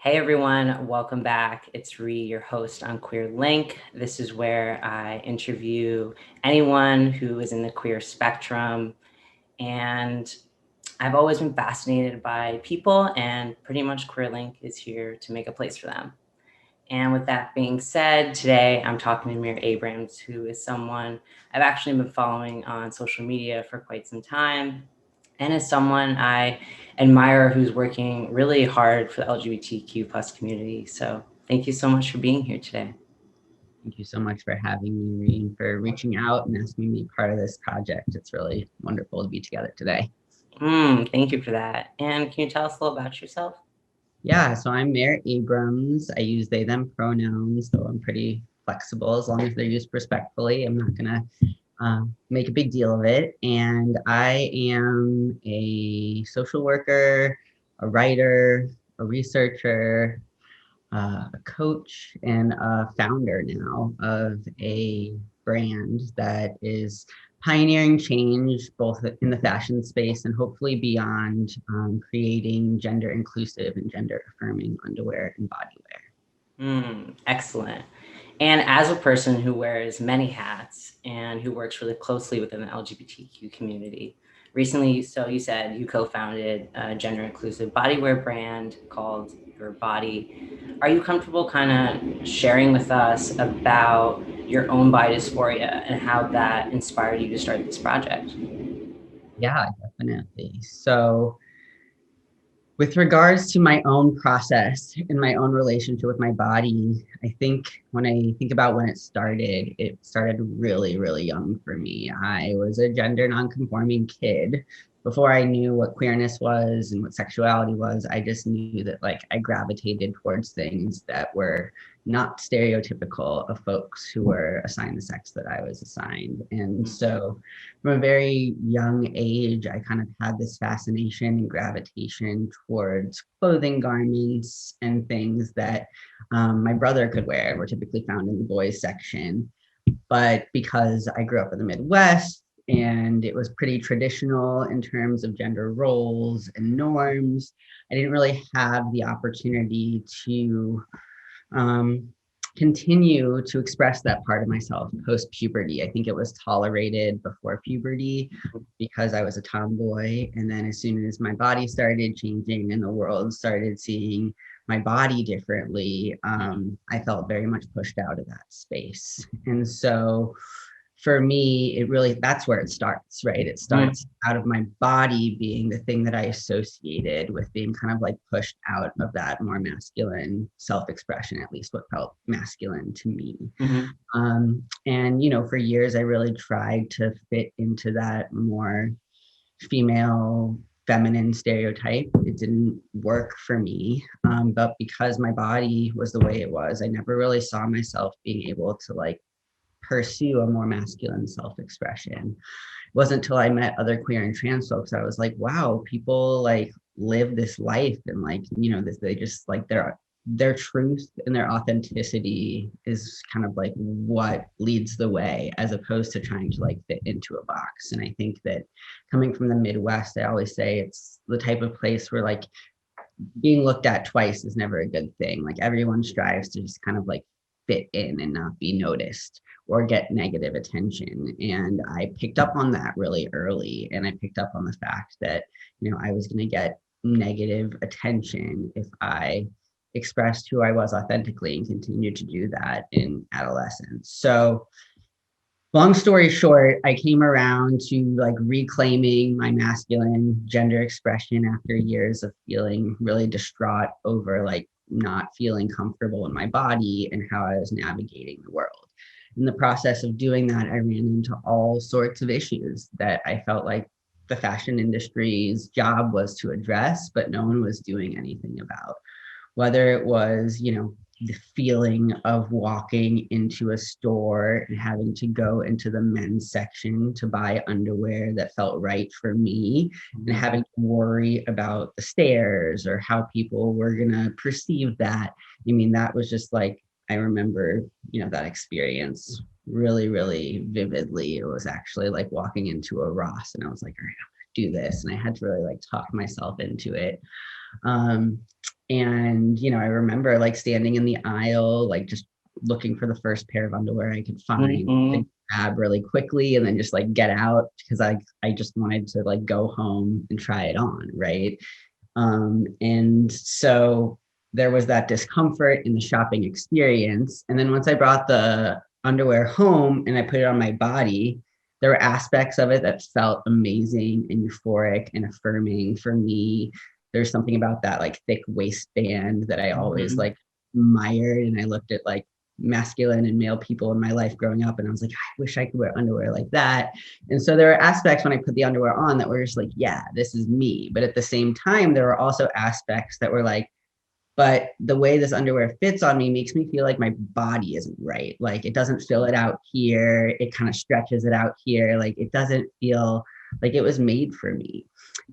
Hey everyone, welcome back. It's Ree, your host on Queer Link. This is where I interview anyone who is in the queer spectrum. And I've always been fascinated by people, and pretty much Queer Link is here to make a place for them. And with that being said, today I'm talking to Mere Abrams, who is someone I've actually been following on social media for quite some time, and is someone I admire who's working really hard for the LGBTQ plus community. So thank you so much for being here today. Thank you so much for having me and for reaching out and asking me to be part of this project. It's really wonderful to be together today. Thank you for that. And can you tell us a little about yourself? Yeah, so I'm Mere Abrams. I use they, them pronouns, so I'm pretty flexible as long as they're used respectfully. I'm not going to make a big deal of it. And I am a social worker, a writer, a researcher, a coach and a founder now of a brand that is pioneering change both in the fashion space and hopefully beyond, creating gender inclusive and gender affirming underwear and bodywear. Excellent. And as a person who wears many hats and who works really closely within the LGBTQ community, recently, so you said you co-founded a gender inclusive bodywear brand called Urbody. Are you comfortable kind of sharing with us about your own body dysphoria and how that inspired you to start this project? Yeah, definitely. So with regards to my own process and my own relationship with my body, I think when I think about when it started really, really young for me. I was a gender nonconforming kid. Before I knew what queerness was and what sexuality was, I just knew that like I gravitated towards things that were not stereotypical of folks who were assigned the sex that I was assigned. And so from a very young age, I kind of had this fascination and gravitation towards clothing, garments, and things that my brother could wear and were typically found in the boys section. But because I grew up in the Midwest and it was pretty traditional in terms of gender roles and norms, I didn't really have the opportunity to um, continue to express that part of myself post puberty. I think it was tolerated before puberty because I was a tomboy. And then as soon as my body started changing and the world started seeing my body differently, I felt very much pushed out of that space. And so for me, it really, that's where it starts, right? It starts out of my body being the thing that I associated with being kind of like pushed out of that more masculine self-expression, at least what felt masculine to me. Mm-hmm. And, for years, I really tried to fit into that more female feminine stereotype. It didn't work for me. But because my body was the way it was, I never really saw myself being able to like pursue a more masculine self-expression. It wasn't until I met other queer and trans folks I was like, wow, people like live this life and like, this, they just like their truth and their authenticity is kind of like what leads the way as opposed to trying to like fit into a box. And I think that coming from the Midwest, I always say it's the type of place where like being looked at twice is never a good thing. Like everyone strives to just kind of like fit in and not be noticed or get negative attention. And I picked up on that really early. And I picked up on the fact that, I was going to get negative attention if I expressed who I was authentically and continued to do that in adolescence. So long story short, I came around to like reclaiming my masculine gender expression after years of feeling really distraught over like not feeling comfortable in my body and how I was navigating the world. In the process of doing that, I ran into all sorts of issues that I felt like the fashion industry's job was to address, but no one was doing anything about. Whether it was, the feeling of walking into a store and having to go into the men's section to buy underwear that felt right for me and having to worry about the stares or how people were going to perceive that. I mean, that was just like, I remember, that experience really, really vividly. It was actually like walking into a Ross and I was like, all right, I'm gonna do this. And I had to really like talk myself into it. And, I remember like standing in the aisle, like just looking for the first pair of underwear I could find, Mm-hmm. and grab really quickly and then just like get out because I just wanted to like go home and try it on, right? And so there was that discomfort in the shopping experience. And then once I brought the underwear home and I put it on my body, there were aspects of it that felt amazing and euphoric and affirming for me. There's something about that like thick waistband that I always Mm-hmm. like admired. And I looked at like masculine and male people in my life growing up and I was like, I wish I could wear underwear like that. And so there were aspects when I put the underwear on that were just like, yeah, this is me. But at the same time, there were also aspects that were like, but the way this underwear fits on me makes me feel like my body isn't right. Like it doesn't fill it out here. It kind of stretches it out here. Like it doesn't feel like it was made for me.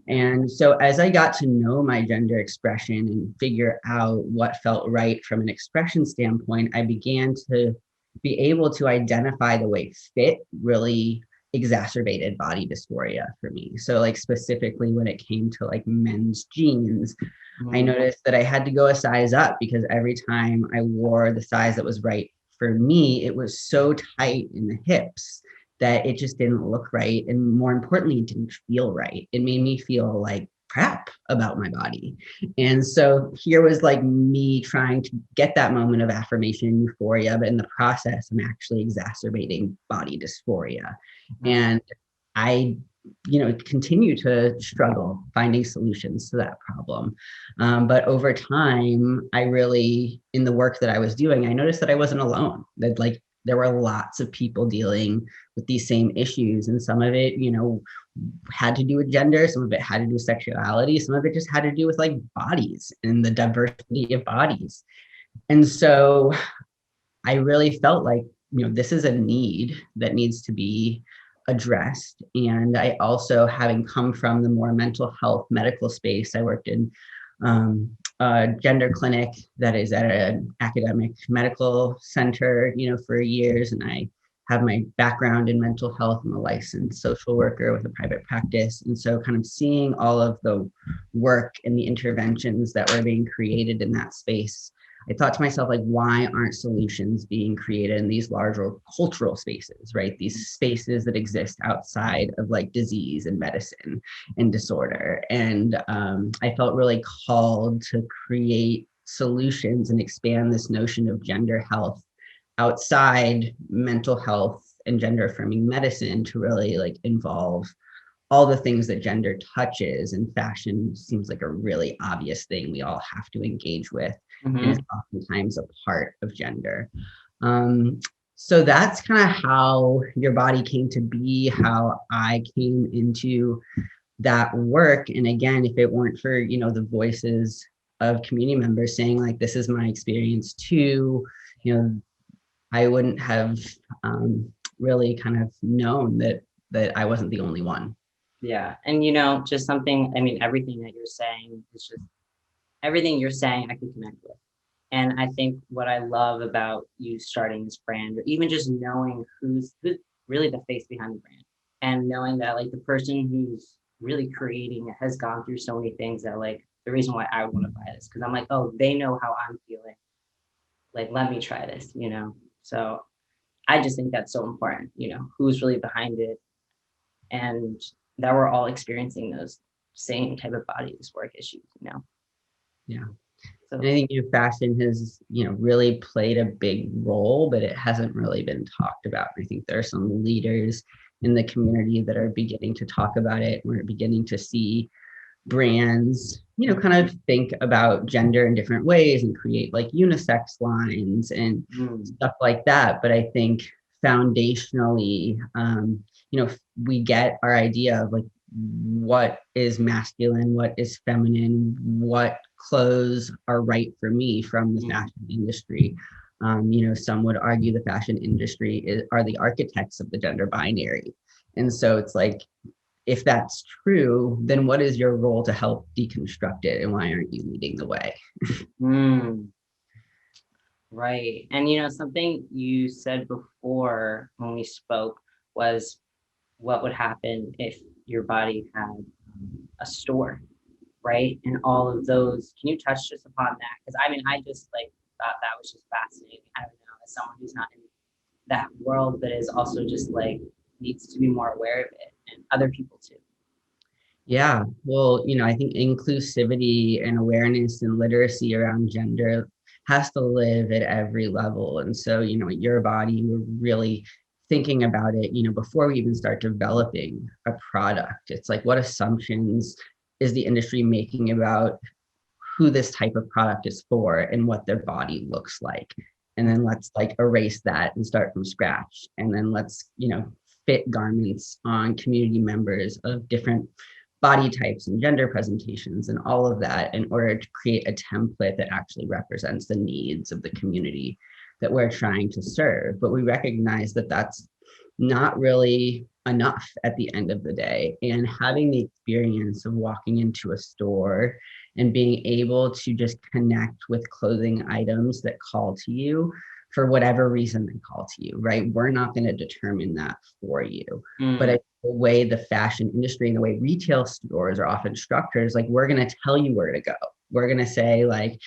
And so as I got to know my gender expression and figure out what felt right from an expression standpoint, I began to be able to identify the way fit really exacerbated body dysphoria for me. So like specifically when it came to like men's jeans, I Mm-hmm. noticed that I had to go a size up because every time I wore the size that was right for me, it was so tight in the hips that it just didn't look right. And more importantly, it didn't feel right. It made me feel like crap about my body. And so here was like me trying to get that moment of affirmation and euphoria, but in the process, I'm actually exacerbating body dysphoria. And I continue to struggle finding solutions to that problem. But over time, I really, in the work that I was doing, I noticed that I wasn't alone, that like there were lots of people dealing with these same issues. And some of it, had to do with gender, some of it had to do with sexuality, some of it just had to do with like bodies and the diversity of bodies. And so I really felt like, this is a need that needs to be addressed. And I also, having come from the more mental health medical space, I worked in a gender clinic that is at an academic medical center, for years. And I have my background in mental health. I'm a licensed social worker with a private practice. And so kind of seeing all of the work and the interventions that were being created in that space, I thought to myself, like, why aren't solutions being created in these larger cultural spaces, right? These spaces that exist outside of like disease and medicine and disorder. And I felt really called to create solutions and expand this notion of gender health outside mental health and gender affirming medicine to really like involve all the things that gender touches, and fashion seems like a really obvious thing we all have to engage with, and Mm-hmm. it's oftentimes a part of gender. Um, so that's kind of how your body came to be, how I came into that work. And again, if it weren't for, the voices of community members saying like, this is my experience too, I wouldn't have really kind of known that I wasn't the only one. Yeah. And just something, I mean, everything that you're saying is just everything you're saying I can connect with. And I think what I love about you starting this brand, or even just knowing who's really the face behind the brand, and knowing that like the person who's really creating it has gone through so many things that like the reason why I want to buy this, because I'm like, oh, they know how I'm feeling. Like, let me try this. So I just think that's so important, who's really behind it, and that we're all experiencing those same type of body dysphoric issues. Yeah. And So I think fashion has, really played a big role, but it hasn't really been talked about. I think there are some leaders in the community that are beginning to talk about it. We're beginning to see brands, kind of think about gender in different ways and create like unisex lines and mm, stuff like that. But I think foundationally, we get our idea of like what is masculine, what is feminine, what clothes are right for me from the mm, fashion industry. Some would argue the fashion industry are the architects of the gender binary. And so it's like, if that's true, then what is your role to help deconstruct it, and why aren't you leading the way? mm. Right. And something you said before when we spoke was what would happen if your body had a store, right? And all of those, can you touch just upon that? Because I mean, I just like thought that was just fascinating. I don't know, as someone who's not in that world, but is also just like needs to be more aware of it, and other people too. Yeah, well, I think inclusivity and awareness and literacy around gender has to live at every level. And so, at Your Body, we're really thinking about it, before we even start developing a product. It's like, what assumptions is the industry making about who this type of product is for and what their body looks like? And then let's like erase that and start from scratch. And then let's, fit garments on community members of different body types and gender presentations and all of that in order to create a template that actually represents the needs of the community that we're trying to serve. But we recognize that that's not really enough at the end of the day. And having the experience of walking into a store and being able to just connect with clothing items that call to you for whatever reason they call to you, right? We're not going to determine that for you. But the way the fashion industry and the way retail stores are often structured is like, we're going to tell you where to go. We're going to say like,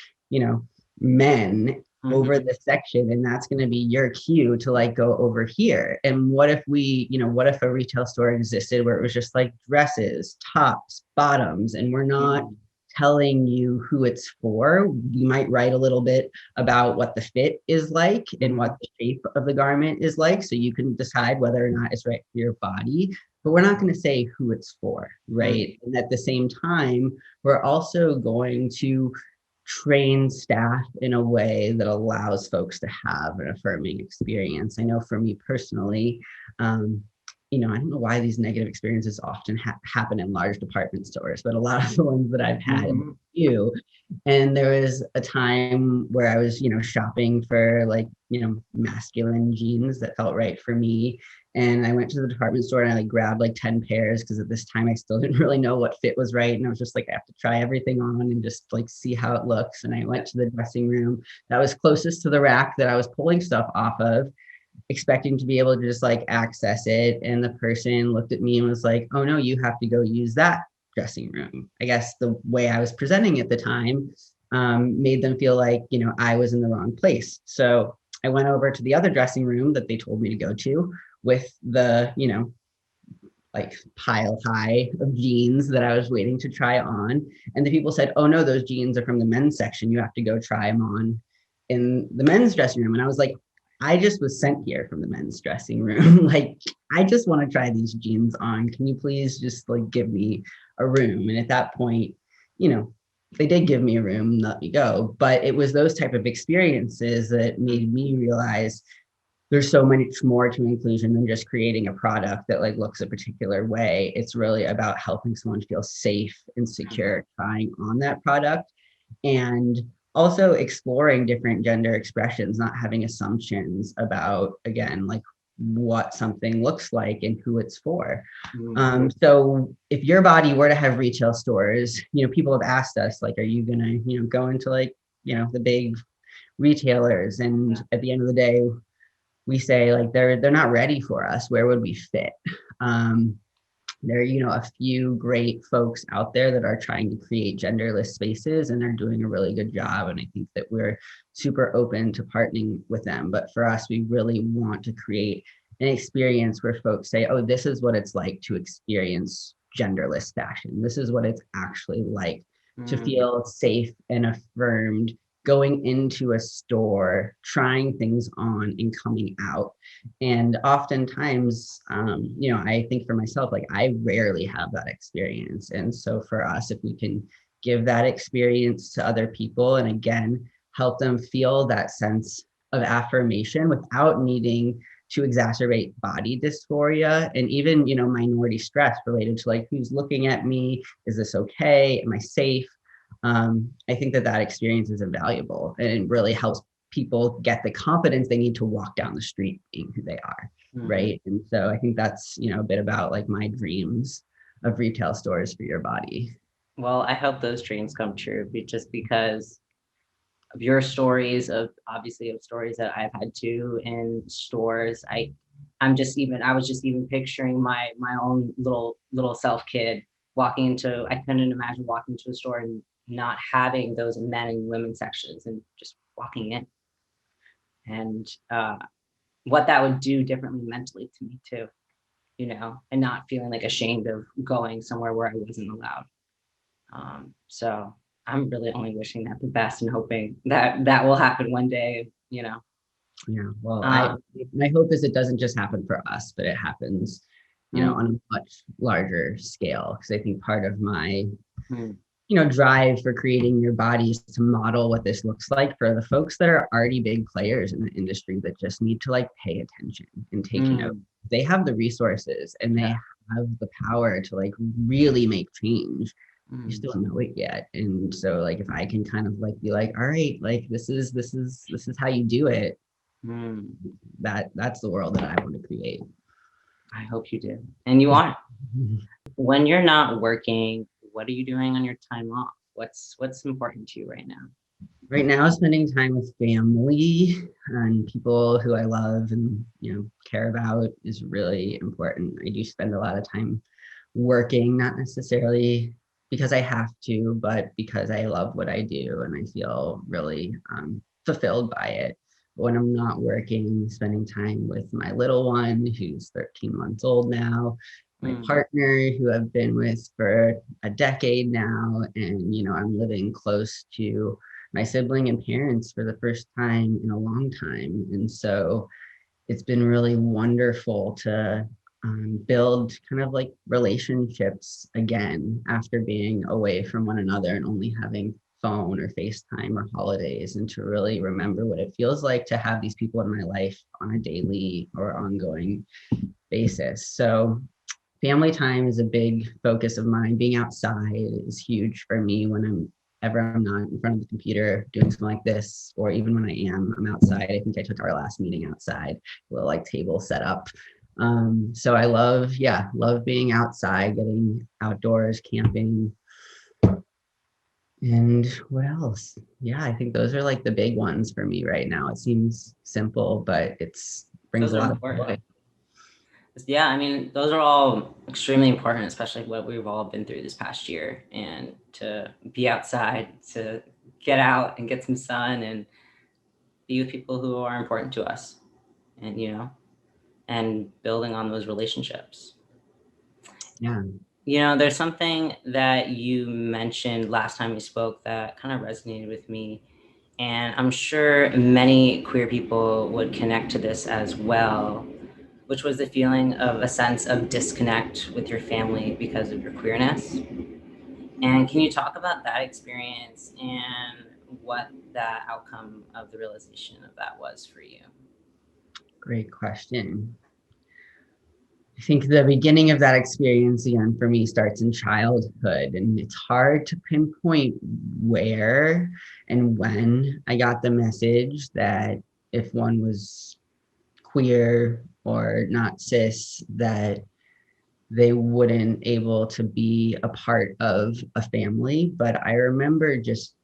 men over this section, and that's going to be your cue to like go over here. And what if what if a retail store existed where it was just like dresses, tops, bottoms, and we're not telling you who it's for? We might write a little bit about what the fit is like and what the shape of the garment is like, so you can decide whether or not it's right for your body. But we're not going to say who it's for, right? And at the same time, we're also going to train staff in a way that allows folks to have an affirming experience. I know for me personally, I don't know why these negative experiences often happen in large department stores, but a lot of the ones that I've had few. And there was a time where I was, shopping for like, masculine jeans that felt right for me. And I went to the department store and I like grabbed like 10 pairs because at this time I still didn't really know what fit was right. And I was just like, I have to try everything on and just like see how it looks. And I went to the dressing room that was closest to the rack that I was pulling stuff off of, expecting to be able to just like access it. And the person looked at me and was like, oh no, you have to go use that dressing room. I guess the way I was presenting at the time made them feel like, I was in the wrong place. So I went over to the other dressing room that they told me to go to with the, like pile high of jeans that I was waiting to try on. And the people said, oh no, those jeans are from the men's section. You have to go try them on in the men's dressing room. And I was like, I just was sent here from the men's dressing room. Like, I just want to try these jeans on. Can you please just like give me a room? And at that point, they did give me a room and let me go. But it was those type of experiences that made me realize there's so much more to inclusion than just creating a product that like looks a particular way. It's really about helping someone feel safe and secure trying on that product, and also exploring different gender expressions, not having assumptions about, again, like what something looks like and who it's for. So if Your Body were to have retail stores, people have asked us like, are you gonna, go into like, the big retailers? And at the end of the day, we say like they're not ready for us. Where would we fit? There are, a few great folks out there that are trying to create genderless spaces, and they're doing a really good job. And I think that we're super open to partnering with them. But for us, we really want to create an experience where folks say, oh, this is what it's like to experience genderless fashion. This is what it's actually like to feel safe and affirmed going into a store, trying things on and coming out. And oftentimes, I think for myself, like I rarely have that experience. And so for us, if we can give that experience to other people and again, help them feel that sense of affirmation without needing to exacerbate body dysphoria and even, minority stress related to like, who's looking at me? Is this okay? Am I safe? I think that experience is invaluable, and it really helps people get the confidence they need to walk down the street being who they are, right? And so I think that's, a bit about like my dreams of retail stores for Your Body. Well, I hope those dreams come true, just because of your stories, of obviously of stories that I've had too in stores. I was just even picturing my own little self kid I couldn't imagine walking into a store and not having those men and women sections and just walking in. And what that would do differently mentally to me too, and not feeling like ashamed of going somewhere where I wasn't allowed. So I'm really only wishing that the best and hoping that that will happen one day. Yeah, well, Um, my hope is it doesn't just happen for us, but it happens, mm, on a much larger scale. Because I think part of my, mm, drive for creating your bodies to model what this looks like for the folks that are already big players in the industry that just need to like pay attention and take note. mm, They have the resources and they yeah, have the power to like really make change. You mm, still don't know it yet. And so like if I can kind of like be like, all right, like this is how you do it, mm. that's the world that I want to create. I hope you do, and you are. When you're not working, what are you doing on your time off? What's important to you right now? Right now, spending time with family and people who I love and care about is really important. I do spend a lot of time working, not necessarily because I have to, but because I love what I do and I feel really fulfilled by it. But when I'm not working, spending time with my little one, who's 13 months old now, my Mm, partner, who I've been with for a decade now, and I'm living close to my sibling and parents for the first time in a long time. And so it's been really wonderful to build kind of like relationships again after being away from one another and only having phone or FaceTime or holidays, and to really remember what it feels like to have these people in my life on a daily or ongoing basis. So family time is a big focus of mine. Being outside is huge for me when I'm not in front of the computer doing something like this, or even when I'm outside. I think I took our last meeting outside, a little like table set up. So I love being outside, getting outdoors, camping, and what else? Yeah, I think those are like the big ones for me right now. It seems simple, but it's brings those a are lot of important. joy. Yeah, I mean, those are all extremely important, especially what we've all been through this past year. And to be outside, to get out and get some sun and be with people who are important to us, and and building on those relationships. Yeah. There's something that you mentioned last time we spoke that kind of resonated with me. And I'm sure many queer people would connect to this as well, which was the feeling of a sense of disconnect with your family because of your queerness. And can you talk about that experience and what the outcome of the realization of that was for you? Great question. I think the beginning of that experience again for me starts in childhood, and it's hard to pinpoint where and when I got the message that if one was queer or not cis, that they wouldn't able to be a part of a family. But I remember just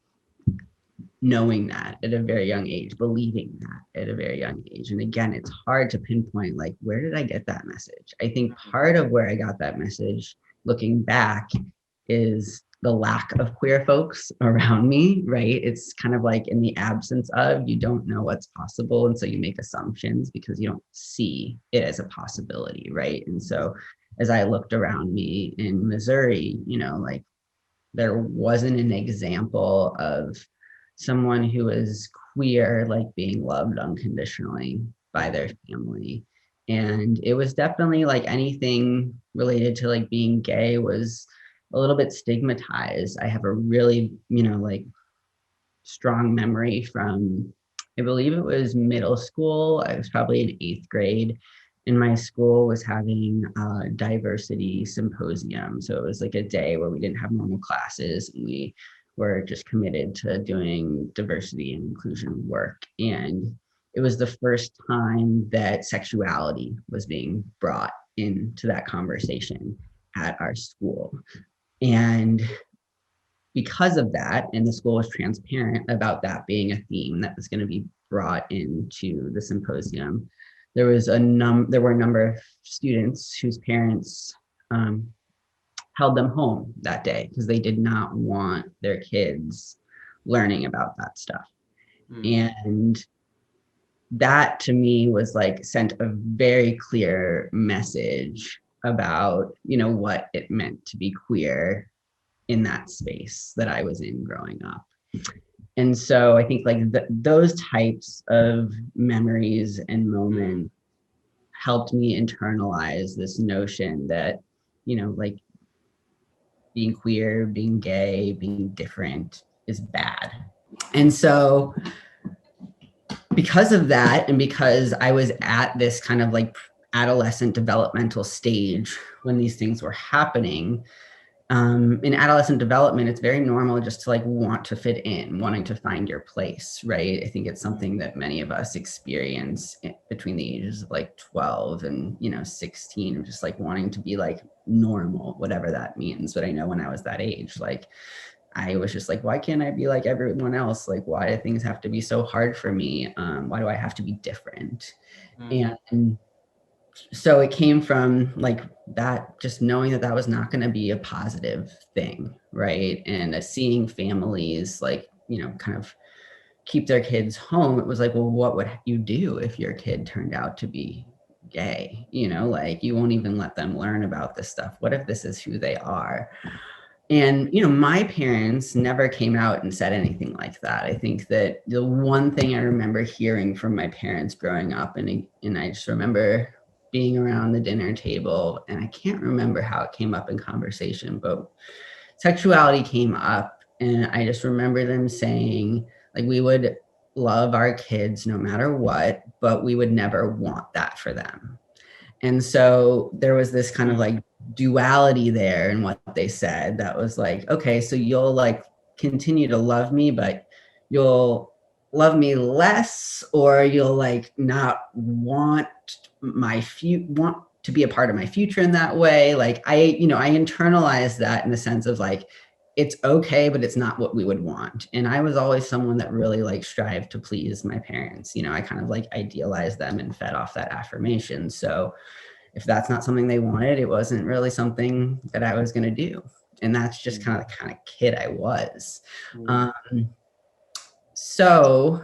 knowing that at a very young age, believing that at a very young age. And again, it's hard to pinpoint like, where did I get that message? I think part of where I got that message, looking back, is the lack of queer folks around me, right? It's kind of like in the absence of, you don't know what's possible. And so you make assumptions because you don't see it as a possibility, right? And so as I looked around me in Missouri, like there wasn't an example of someone who is queer like being loved unconditionally by their family. And it was definitely like anything related to like being gay was a little bit stigmatized. I have a really like strong memory from, I believe it was middle school. I was probably in 8th grade, and my school was having a diversity symposium. So it was like a day where we didn't have normal classes and we were just committed to doing diversity and inclusion work. And it was the first time that sexuality was being brought into that conversation at our school. And because of that, and the school was transparent about that being a theme that was going to be brought into the symposium, there were a number of students whose parents held them home that day because they did not want their kids learning about that stuff. And that to me was like sent a very clear message about, you know, what it meant to be queer in that space that I was in growing up. And so I think like those types of memories and moments helped me internalize this notion that, you know, like being queer, being gay, being different is bad. And so because of that, and because I was at this kind of like adolescent developmental stage when these things were happening, in adolescent development, it's very normal just to like want to fit in, wanting to find your place, right? I think it's something that many of us experience between the ages of like 12 and, you know, 16, just like wanting to be like normal, whatever that means. But I know when I was that age, like I was just like, why can't I be like everyone else? Like, why do things have to be so hard for me? Why do I have to be different? And so it came from like that, just knowing that that was not going to be a positive thing, right? And seeing families like, you know, kind of keep their kids home, it was like, well, what would you do if your kid turned out to be gay? You know, like you won't even let them learn about this stuff. What if this is who they are? And, you know, my parents never came out and said anything like that. I think that the one thing I remember hearing from my parents growing up, and I just remember being around the dinner table, and I can't remember how it came up in conversation, but sexuality came up. And I just remember them saying, like, we would love our kids no matter what, but we would never want that for them. And so there was this kind of like duality there in what they said that was like, okay, so you'll like continue to love me, but you'll love me less, or you'll like not want want to be a part of my future in that way. Like I, you know, I internalized that in the sense of like, it's okay, but it's not what we would want. And I was always someone that really like strived to please my parents. You know, I kind of like idealized them and fed off that affirmation. So if that's not something they wanted, it wasn't really something that I was going to do. And that's just kind of the kind of kid I was. So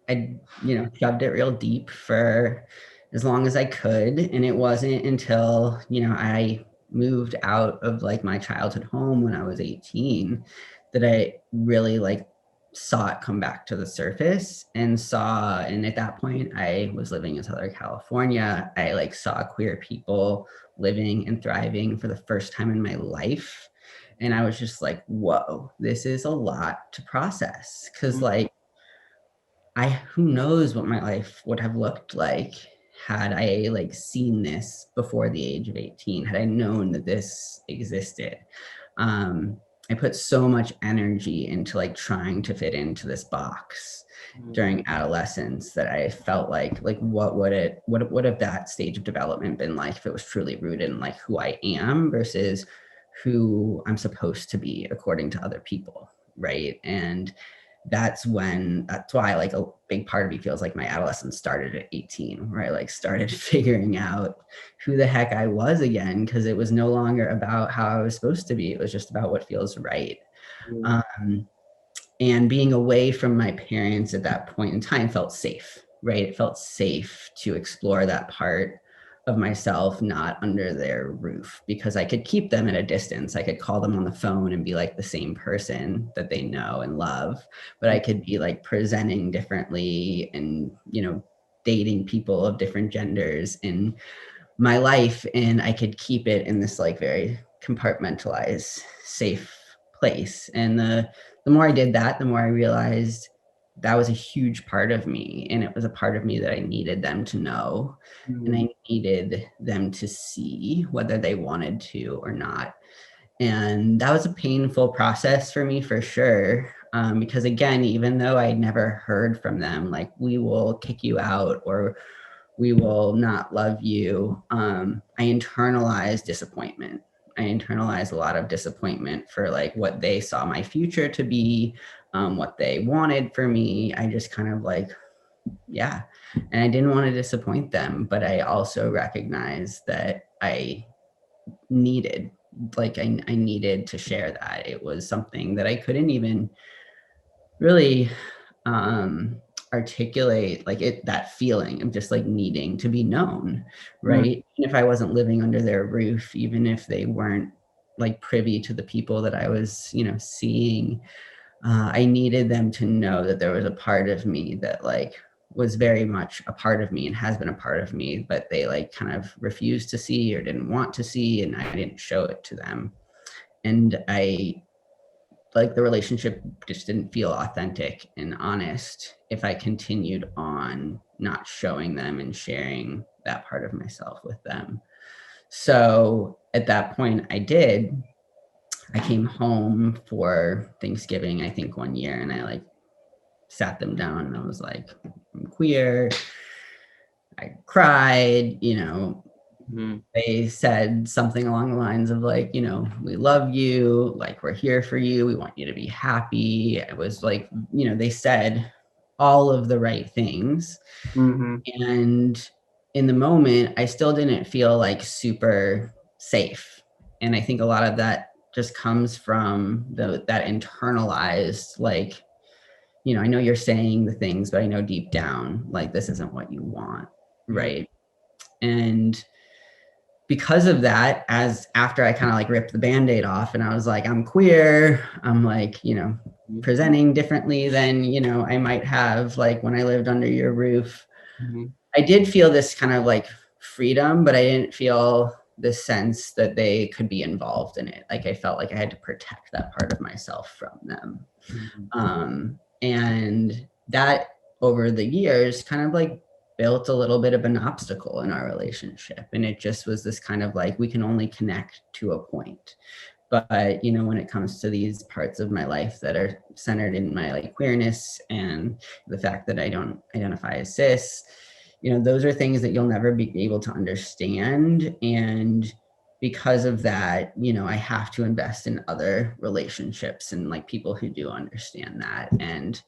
I, you know, shoved it real deep for as long as I could. And it wasn't until, you know, I moved out of like my childhood home when I was 18 that I really like saw it come back to the surface and at that point I was living in Southern California. I like saw queer people living and thriving for the first time in my life. And I was just like, whoa, this is a lot to process. Cause like, who knows what my life would have looked like had I like seen this before the age of 18, had I known that this existed. I put so much energy into like trying to fit into this box during adolescence that I felt like what would have that stage of development been like if it was truly rooted in like who I am versus who I'm supposed to be according to other people, right? And that's why like a big part of me feels like my adolescence started at 18, where I like started figuring out who the heck I was again, because it was no longer about how I was supposed to be. It was just about what feels right. And being away from my parents at that point in time felt safe, right? It felt safe to explore that part of myself not under their roof, because I could keep them at a distance. I could call them on the phone and be like the same person that they know and love, but I could be like presenting differently and, you know, dating people of different genders in my life, and I could keep it in this like very compartmentalized, safe place. And the more I did that, the more I realized that was a huge part of me, and it was a part of me that I needed them to know, and I needed them to see whether they wanted to or not. And that was a painful process for me for sure. Because again, even though I never heard from them, like, we will kick you out or we will not love you, I internalized disappointment. I internalized a lot of disappointment for like what they saw my future to be, what they wanted for me. I just kind of like, yeah. And I didn't want to disappoint them, but I also recognized that I needed like I needed to share that. It was something that I couldn't even really articulate, like that feeling of just like needing to be known, right? Even if I wasn't living under their roof, even if they weren't like privy to the people that I was, seeing, I needed them to know that there was a part of me that like was very much a part of me and has been a part of me, but they like kind of refused to see or didn't want to see, and I didn't show it to them. And I like the relationship just didn't feel authentic and honest if I continued on not showing them and sharing that part of myself with them. So at that point, I came home for Thanksgiving, I think one year, and I like sat them down and I was like, I'm queer. I cried, They said something along the lines of like, we love you, like we're here for you, we want you to be happy. It was like, they said all of the right things. And in the moment, I still didn't feel like super safe. And I think a lot of that just comes from that internalized, like, I know you're saying the things, but I know deep down, like, this isn't what you want. Right. And because of that, as after I kind of like ripped the Band-Aid off and I was like, I'm queer, I'm like, presenting differently than, I might have like when I lived under your roof. I did feel this kind of like freedom, but I didn't feel this sense that they could be involved in it. Like I felt like I had to protect that part of myself from them. And that over the years kind of like built a little bit of an obstacle in our relationship. And it just was this kind of like, we can only connect to a point. But, when it comes to these parts of my life that are centered in my like queerness and the fact that I don't identify as cis, those are things that you'll never be able to understand. And because of that, I have to invest in other relationships and like people who do understand that. And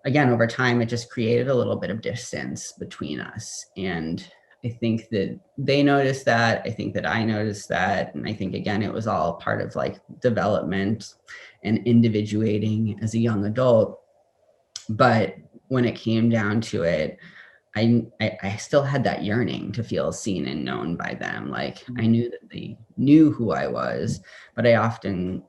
again, over time, it just created a little bit of distance between us. And I think that they noticed that. I think that I noticed that. And I think, again, it was all part of like development and individuating as a young adult. But when it came down to it, I still had that yearning to feel seen and known by them. Like I knew that they knew who I was, but I often,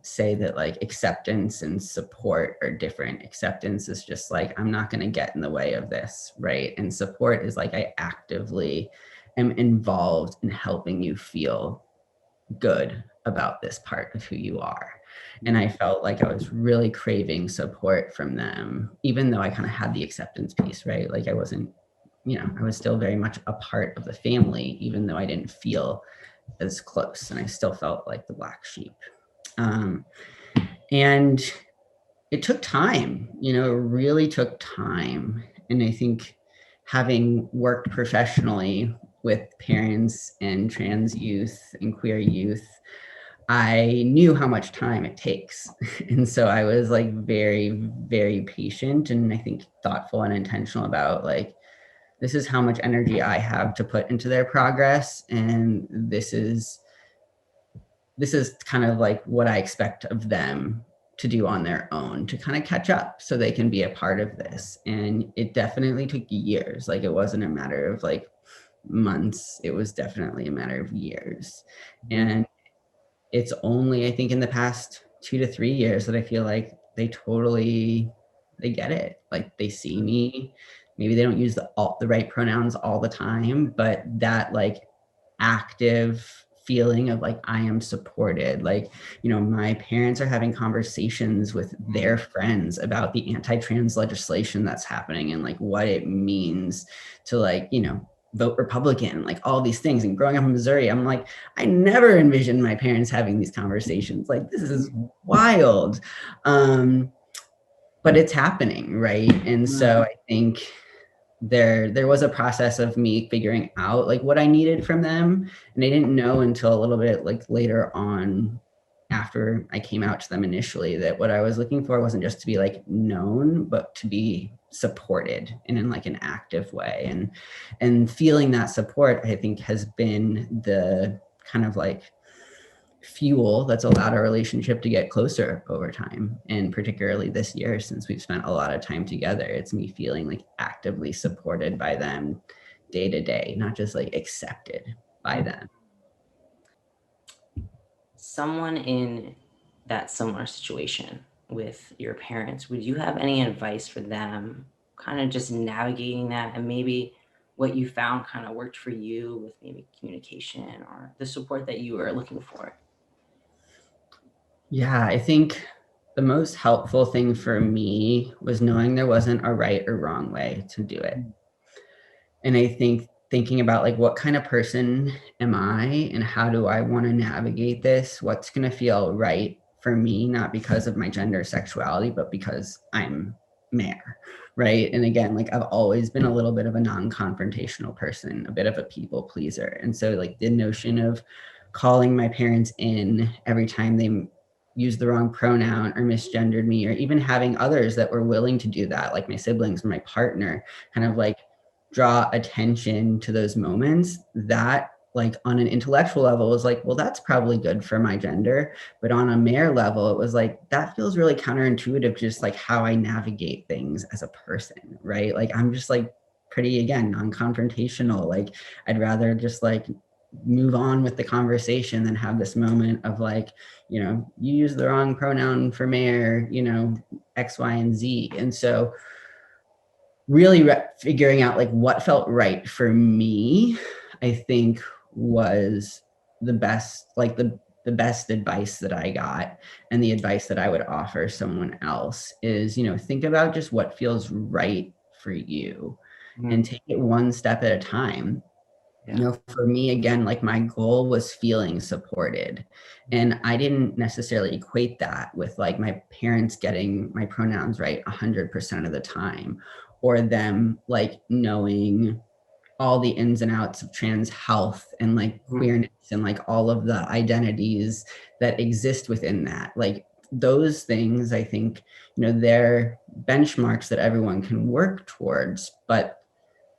say that like acceptance and support are different. Acceptance is just like, I'm not going to get in the way of this, right? And support is like, I actively am involved in helping you feel good about this part of who you are. And I felt like I was really craving support from them, even though I kind of had the acceptance piece, right? Like I wasn't, I was still very much a part of the family, even though I didn't feel as close, and I still felt like the black sheep. And it took time, it really took time. And I think having worked professionally with parents and trans youth and queer youth, I knew how much time it takes. And so I was like very, very patient and I think thoughtful and intentional about like, this is how much energy I have to put into their progress. And this is kind of like what I expect of them to do on their own to kind of catch up so they can be a part of this. And it definitely took years. Like it wasn't a matter of like months. It was definitely a matter of years. And it's only, I think, in the past 2 to 3 years that I feel like they get it. Like they see me. Maybe they don't use the right pronouns all the time, but that like active feeling of like I am supported. Like, my parents are having conversations with their friends about the anti-trans legislation that's happening and like what it means to like, vote Republican, like all these things. And growing up in Missouri, I'm like, I never envisioned my parents having these conversations. Like, this is wild. But it's happening, right? And so I think there was a process of me figuring out like what I needed from them. And I didn't know until a little bit like later on after I came out to them initially that what I was looking for wasn't just to be like known, but to be supported and in like an active way. And feeling that support, I think, has been the kind of like fuel that's allowed our relationship to get closer over time. And particularly this year, since we've spent a lot of time together, it's me feeling like actively supported by them day to day, not just like accepted by them. Someone in that similar situation with your parents, would you have any advice for them kind of just navigating that, and maybe what you found kind of worked for you with maybe communication or the support that you were looking for? Yeah, I think the most helpful thing for me was knowing there wasn't a right or wrong way to do it. And I think thinking about like, what kind of person am I and how do I want to navigate this? What's going to feel right for me, not because of my gender or sexuality, but because I'm Mere, right? And again, like I've always been a little bit of a non-confrontational person, a bit of a people pleaser. And so like the notion of calling my parents in every time they used the wrong pronoun or misgendered me, or even having others that were willing to do that, like my siblings or my partner, kind of like draw attention to those moments, that like on an intellectual level was like, well, that's probably good for my gender. But on a Mere level, it was like, that feels really counterintuitive, just like how I navigate things as a person, right? Like I'm just like pretty, again, non-confrontational. Like I'd rather just like move on with the conversation than have this moment of like, you know, you use the wrong pronoun for Mere, you know, X, Y, and Z. And so really figuring out like what felt right for me, I think was the best, like the best advice that I got, and the advice that I would offer someone else is, you know, think about just what feels right for you and take it one step at a time. You know, for me, again, like my goal was feeling supported. And I didn't necessarily equate that with like my parents getting my pronouns right 100% of the time, or them like knowing all the ins and outs of trans health and like queerness and like all of the identities that exist within that. Like those things, I think, you know, they're benchmarks that everyone can work towards, but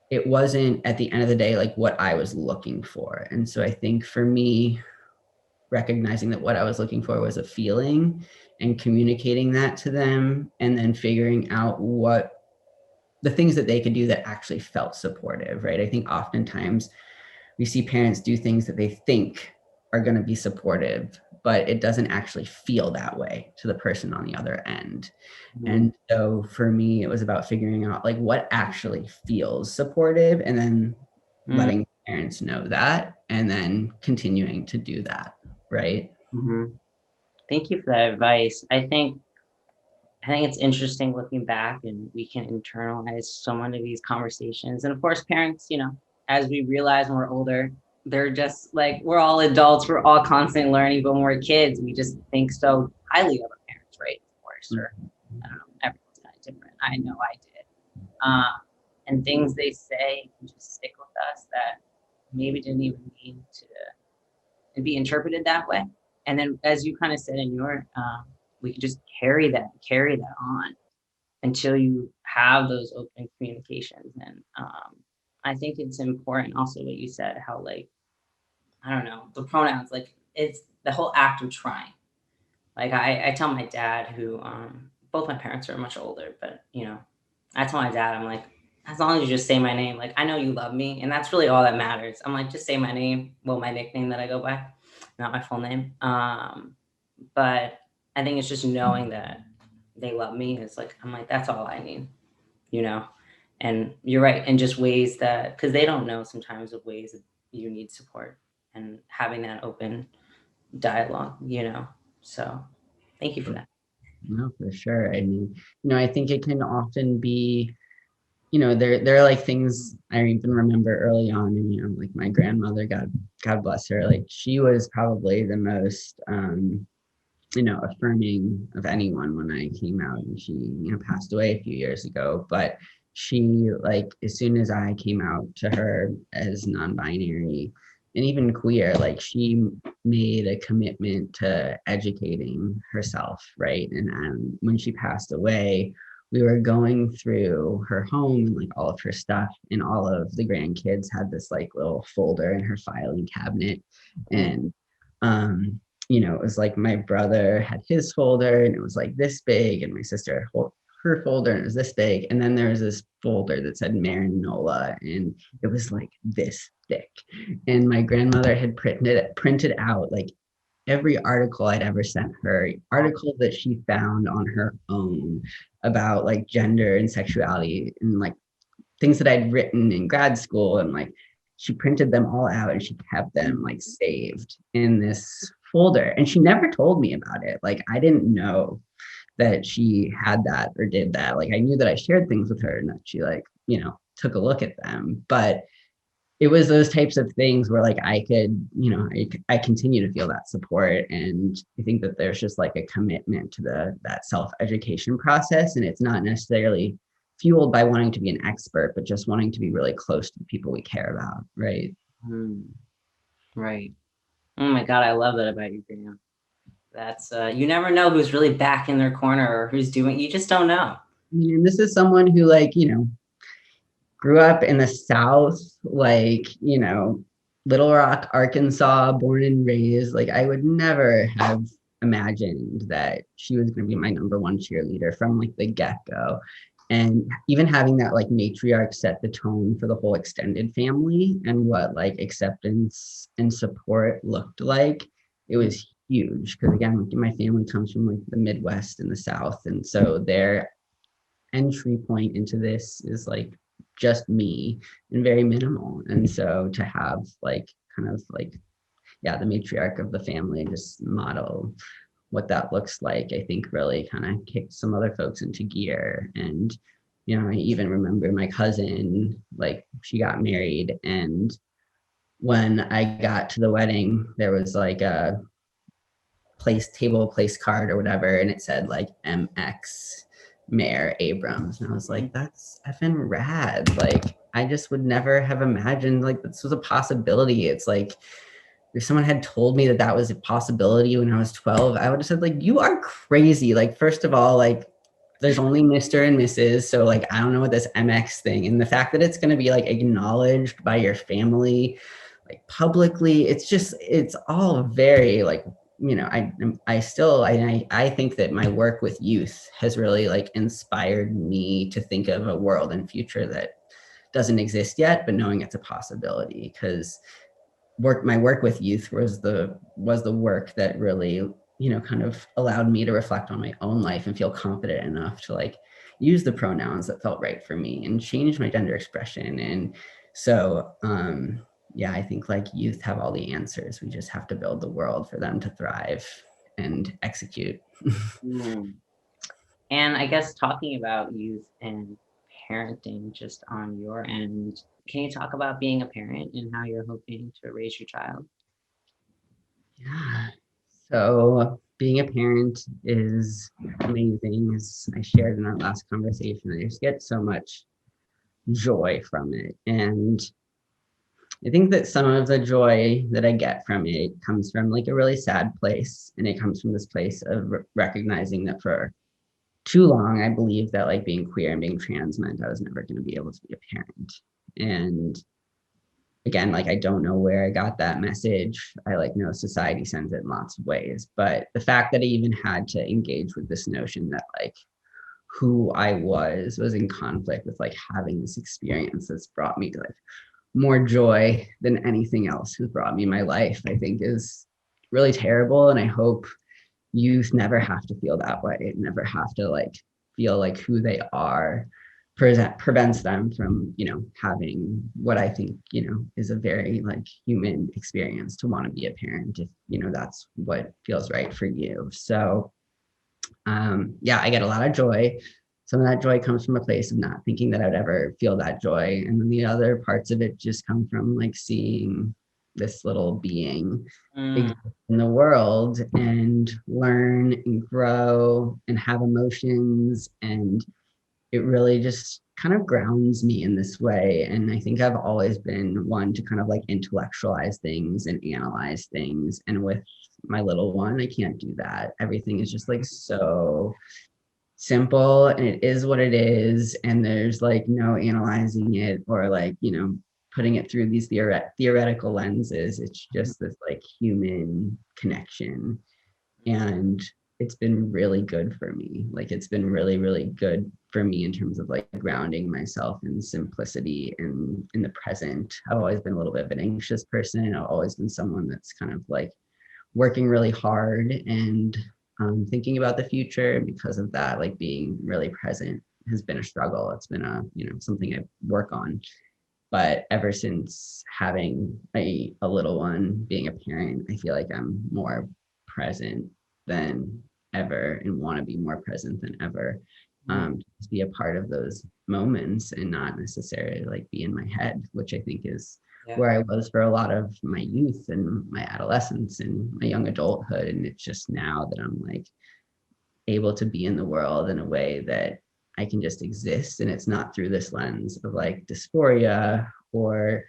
it wasn't at the end of the day like what I was looking for. And so I think for me, recognizing that what I was looking for was a feeling and communicating that to them, and then figuring out what the things that they could do that actually felt supportive, right? I think oftentimes we see parents do things that they think are going to be supportive, but it doesn't actually feel that way to the person on the other end. And so for me, it was about figuring out like what actually feels supportive, and then letting parents know that, and then continuing to do that, right? Thank you for that advice. I think it's interesting looking back, and we can internalize so many of these conversations. And of course, parents, you know, as we realize when we're older, they're just like, we're all adults, we're all constantly learning, but when we're kids, we just think so highly of our parents, right? Of course, or I don't know, everyone's kind of different. I know I did. And things they say can just stick with us that maybe didn't even mean to be interpreted that way. And then, as you kind of said in your, we can just carry that on until you have those open communications. And I think it's important also what you said, how like, I don't know, the pronouns, like it's the whole act of trying. Like I tell my dad, who both my parents are much older, but you know, I tell my dad, I'm like, as long as you just say my name, like I know you love me, and that's really all that matters. I'm like, just say my name, well, my nickname that I go by, not my full name. But I think it's just knowing that they love me. It's like, I'm like, that's all I need, you know? And you're right. And just ways that, because they don't know sometimes of ways that you need support, and having that open dialogue, you know? So thank you for that. No, for sure. I mean, you know, I think it can often be, you know, there are like things I even remember early on, and you know, like my grandmother, God bless her, like she was probably the most you know, affirming of anyone when I came out, and she, you know, passed away a few years ago. But she, like, as soon as I came out to her as non-binary and even queer, like she made a commitment to educating herself, right? And when she passed away, we were going through her home and like all of her stuff, and all of the grandkids had this like little folder in her filing cabinet. And it was like my brother had his folder and it was like this big, and my sister had her folder and it was this big. And then there was this folder that said Marinola and it was like this thick. And my grandmother had printed out like every article I'd ever sent her, articles that she found on her own about like gender and sexuality and like things that I'd written in grad school. And like she printed them all out and she kept them like saved in this folder. And she never told me about it. Like I didn't know that she had that or did that. Like I knew that I shared things with her and that she like, took a look at them. But it was those types of things where like I could, I continue to feel that support. And I think that there's just like a commitment to that self-education process. And it's not necessarily fueled by wanting to be an expert, but just wanting to be really close to the people we care about. Right. Right. Oh my God, I love that about you, Graham. That's you never know who's really back in their corner or who's doing, you just don't know. And this is someone who like, grew up in the South, like, Little Rock, Arkansas, born and raised. Like I would never have imagined that she was going to be my number one cheerleader from like the get-go. And even having that like matriarch set the tone for the whole extended family and what like acceptance and support looked like, it was huge. Because again, my family comes from like the Midwest and the South. And so their entry point into this is like just me and very minimal. And so to have like kind of like, yeah, the matriarch of the family just model what that looks like, I think really kind of kicked some other folks into gear. And, I even remember my cousin, like she got married, and when I got to the wedding, there was like a place card or whatever, and it said like MX Mere Abrams. And I was like, that's effing rad. Like, I just would never have imagined like this was a possibility. It's like, if someone had told me that was a possibility when I was 12, I would have said like, you are crazy. Like, first of all, like there's only Mr. and Mrs. So like, I don't know what this MX thing, and the fact that it's going to be like acknowledged by your family, like publicly, it's all very like, I think that my work with youth has really like inspired me to think of a world and future that doesn't exist yet, but knowing it's a possibility. Because my work with youth was the work that really, kind of allowed me to reflect on my own life and feel confident enough to like use the pronouns that felt right for me and change my gender expression. And so, yeah, I think like youth have all the answers. We just have to build the world for them to thrive and execute. And I guess talking about youth and parenting just on your end, can you talk about being a parent and how you're hoping to raise your child? Yeah. So being a parent is amazing. As I shared in our last conversation, I just get so much joy from it. And I think that some of the joy that I get from it comes from like a really sad place. And it comes from this place of recognizing that for too long, I believed that like being queer and being trans meant I was never going to be able to be a parent. And again, like I don't know where I got that message. I like know society sends it in lots of ways. But the fact that I even had to engage with this notion that like who I was in conflict with like having this experience that's brought me to like more joy than anything else has brought me in my life, I think is really terrible. And I hope youth never have to feel that way, never have to like feel like who they are prevents them from, having what I think, is a very like human experience to want to be a parent if, that's what feels right for you. So yeah, I get a lot of joy. Some of that joy comes from a place of not thinking that I'd ever feel that joy. And then the other parts of it just come from like seeing this little being exist in the world and learn and grow and have emotions. And it really just kind of grounds me in this way. And I think I've always been one to kind of like intellectualize things and analyze things. And with my little one, I can't do that. Everything is just like so simple and it is what it is. And there's like no analyzing it or like, putting it through these theoretical lenses. It's just this like human connection. And it's been really good for me. Like it's been really, really good for me in terms of like grounding myself in simplicity and in the present. I've always been a little bit of an anxious person. I've always been someone that's kind of like working really hard and thinking about the future. Because of that, like being really present has been a struggle. It's been a, something I work on. But ever since having a little one, being a parent, I feel like I'm more present than ever and want to be more present than ever. To be a part of those moments and not necessarily like be in my head, which I think is where I was for a lot of my youth and my adolescence and my young adulthood. And it's just now that I'm like able to be in the world in a way that I can just exist, and it's not through this lens of like dysphoria or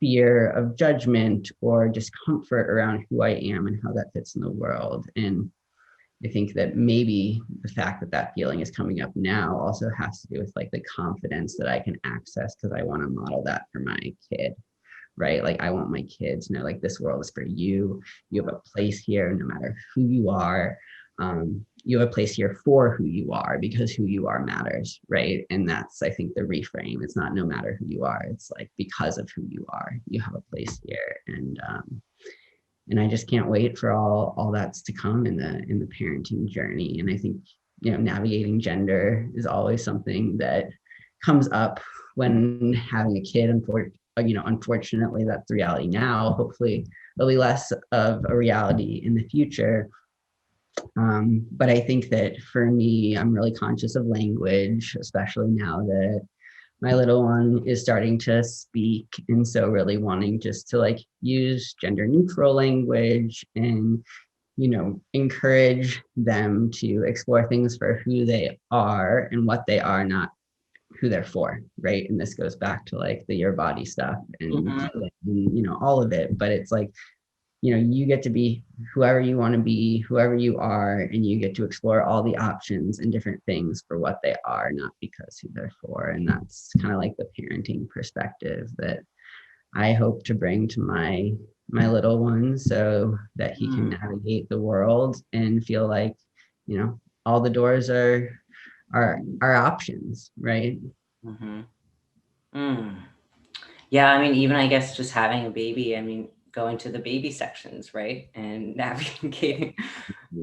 fear of judgment or discomfort around who I am and how that fits in the world. And I think that maybe the fact that that feeling is coming up now also has to do with like the confidence that I can access, because I want to model that for my kid, right? Like I want my kids to know like this world is for you. You have a place here no matter who you are. You have a place here for who you are, because who you are matters, right? And that's, I think, the reframe. It's not no matter who you are. It's like because of who you are, you have a place here. And I just can't wait for all that's to come in the parenting journey. And I think, navigating gender is always something that comes up when having a kid. Unfortunately, that's the reality now. Hopefully, it'll be less of a reality in the future. But I think that for me, I'm really conscious of language, especially now that my little one is starting to speak. And so really wanting just to like use gender neutral language and, encourage them to explore things for who they are and what they are, not who they're for, right? And this goes back to like the Urbody stuff and all of it. But it's like, you get to be whoever you want to be, whoever you are, and you get to explore all the options and different things for what they are, not because who they're for. And that's kind of like the parenting perspective that I hope to bring to my little one, so that he can navigate the world and feel like, all the doors are options, right? Mm-hmm. Yeah, I mean, even I guess just having a baby, I mean, going to the baby sections, right? And navigating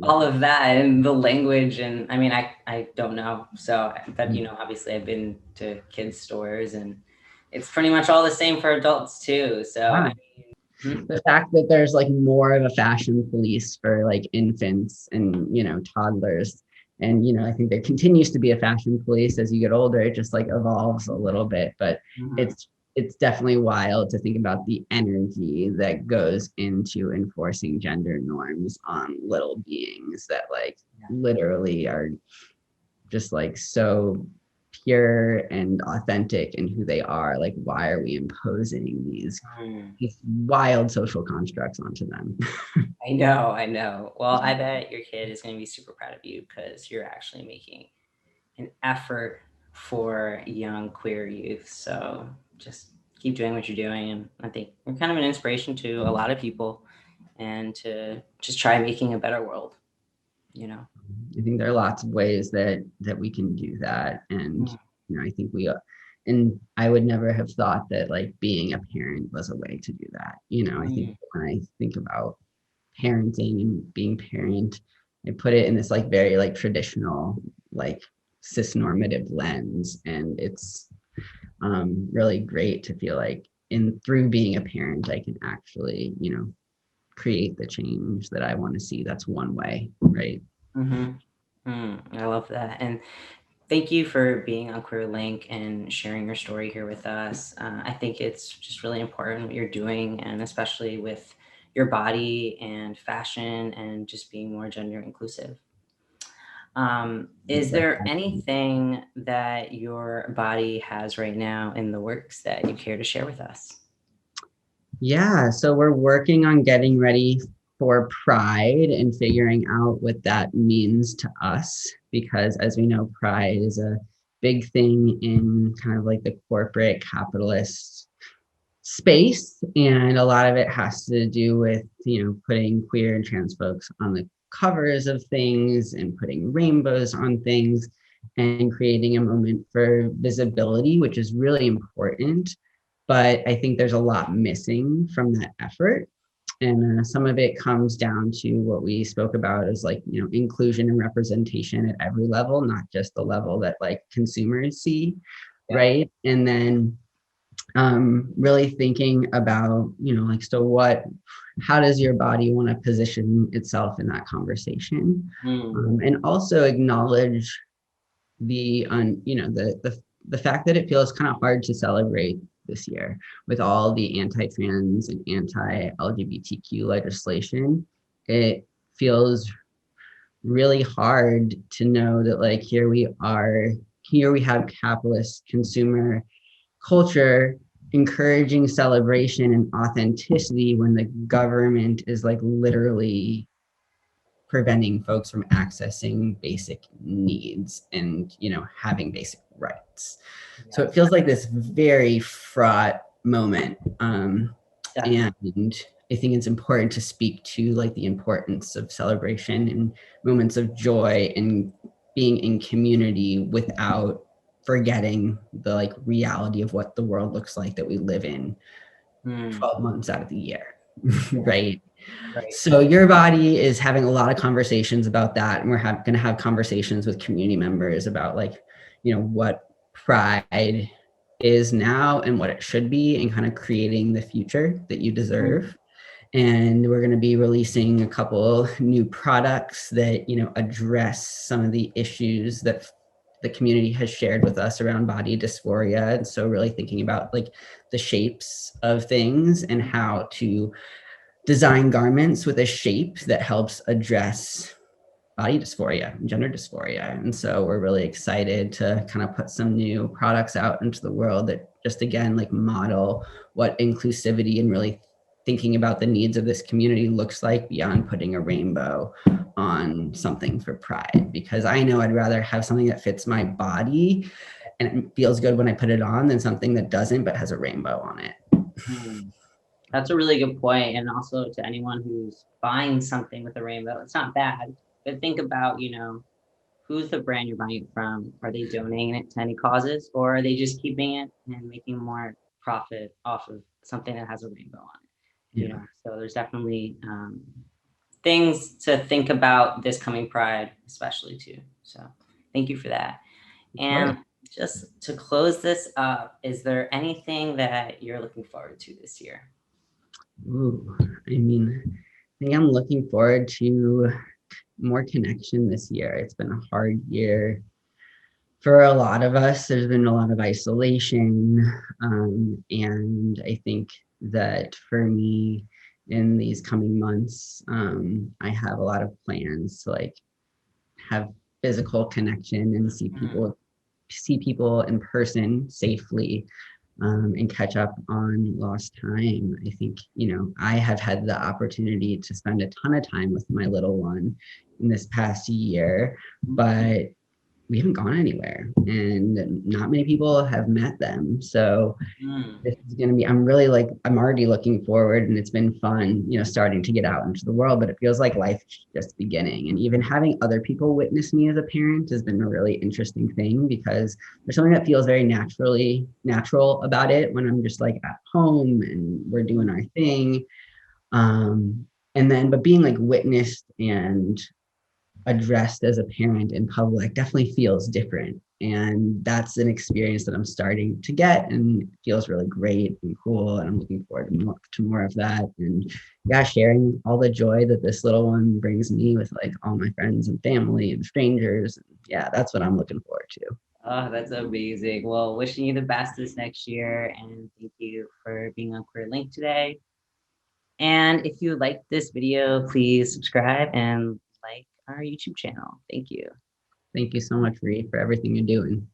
all of that and the language. And I mean, I don't know. So, but, obviously I've been to kids' stores and it's pretty much all the same for adults too. So, I mean, the fact that there's like more of a fashion police for like infants and, toddlers. And, I think there continues to be a fashion police as you get older. It just like evolves a little bit, but it's definitely wild to think about the energy that goes into enforcing gender norms on little beings that like literally are just like so pure and authentic in who they are. Like, why are we imposing these wild social constructs onto them? I know. Well, I bet your kid is going to be super proud of you because you're actually making an effort for young queer youth. So just keep doing what you're doing. And I think you're kind of an inspiration to a lot of people, and to just try making a better world, I think there are lots of ways that we can do that. And, I think and I would never have thought that like being a parent was a way to do that. I think when I think about parenting and being parent, I put it in this like very like traditional, like cis-normative lens. And it's really great to feel like through being a parent, I can actually, create the change that I want to see. That's one way, right? I love that. And thank you for being on Queer Link and sharing your story here with us. I think it's just really important what you're doing, and especially with your body and fashion and just being more gender inclusive. Is there anything that your body has right now in the works that you care to share with us? Yeah, so we're working on getting ready for Pride and figuring out what that means to us, because as we know, Pride is a big thing in kind of like the corporate capitalist space, and a lot of it has to do with, you know, putting queer and trans folks on the covers of things and putting rainbows on things and creating a moment for visibility, which is really important. But I think there's a lot missing from that effort. And some of it comes down to what we spoke about as, like, you know, inclusion and representation at every level, not just the level that like consumers see, right? And then really thinking about, you know, like, so what, how does your body want to position itself in that conversation? And also acknowledge the you know, the fact that it feels kind of hard to celebrate this year with all the anti-trans and anti-LGBTQ legislation. It feels really hard to know that, like, here we are, here we have capitalist consumer culture encouraging celebration and authenticity when the government is like literally preventing folks from accessing basic needs and, you know, having basic rights. So it feels like this very fraught moment. And I think it's important to speak to like the importance of celebration and moments of joy and being in community without forgetting the like reality of what the world looks like that we live in 12 months out of the year. Right. So Your Body is having a lot of conversations about that, and we're going to have conversations with community members about, like, you know, what pride is now and what it should be, and kind of creating the future that you deserve. And we're going to be releasing a couple new products that, you know, address some of the issues that the community has shared with us around body dysphoria. And so really thinking about like the shapes of things and how to design garments with a shape that helps address body dysphoria and gender dysphoria. And so we're really excited to kind of put some new products out into the world that just, again, like model what inclusivity and really thinking about the needs of this community looks like beyond putting a rainbow on something for pride. Because I know I'd rather have something that fits my body and it feels good when I put it on than something that doesn't but has a rainbow on it. That's a really good point. And also to anyone who's buying something with a rainbow, it's not bad. But think about, you know, who's the brand you're buying it from? Are they donating it to any causes, or are they just keeping it and making more profit off of something that has a rainbow on it? You know, so there's definitely things to think about this coming Pride, especially too. So thank you for that. And just to close this up, is there anything that you're looking forward to this year? Ooh, I mean, I think I'm looking forward to more connection this year. It's been a hard year for a lot of us. There's been a lot of isolation. And I think that for me, in these coming months, I have a lot of plans to like have physical connection and see people in person safely, and catch up on lost time. I think, you know, I have had the opportunity to spend a ton of time with my little one in this past year, but we haven't gone anywhere and not many people have met them. So this is going to be, I'm already looking forward, and it's been fun, you know, starting to get out into the world, but it feels like life is just beginning. And even having other people witness me as a parent has been a really interesting thing, because there's something that feels very natural about it when I'm just like at home and we're doing our thing. But being like witnessed and addressed as a parent in public definitely feels different. And that's an experience that I'm starting to get, and it feels really great and cool. And I'm looking forward to more of that. And yeah, sharing all the joy that this little one brings me with like all my friends and family and strangers. Yeah, that's what I'm looking forward to. Oh, that's amazing. Well, wishing you the best this next year. And thank you for being on Queer Link today. And if you liked this video, please subscribe and like our YouTube channel. Thank you. Thank you so much, Ree, for everything you're doing.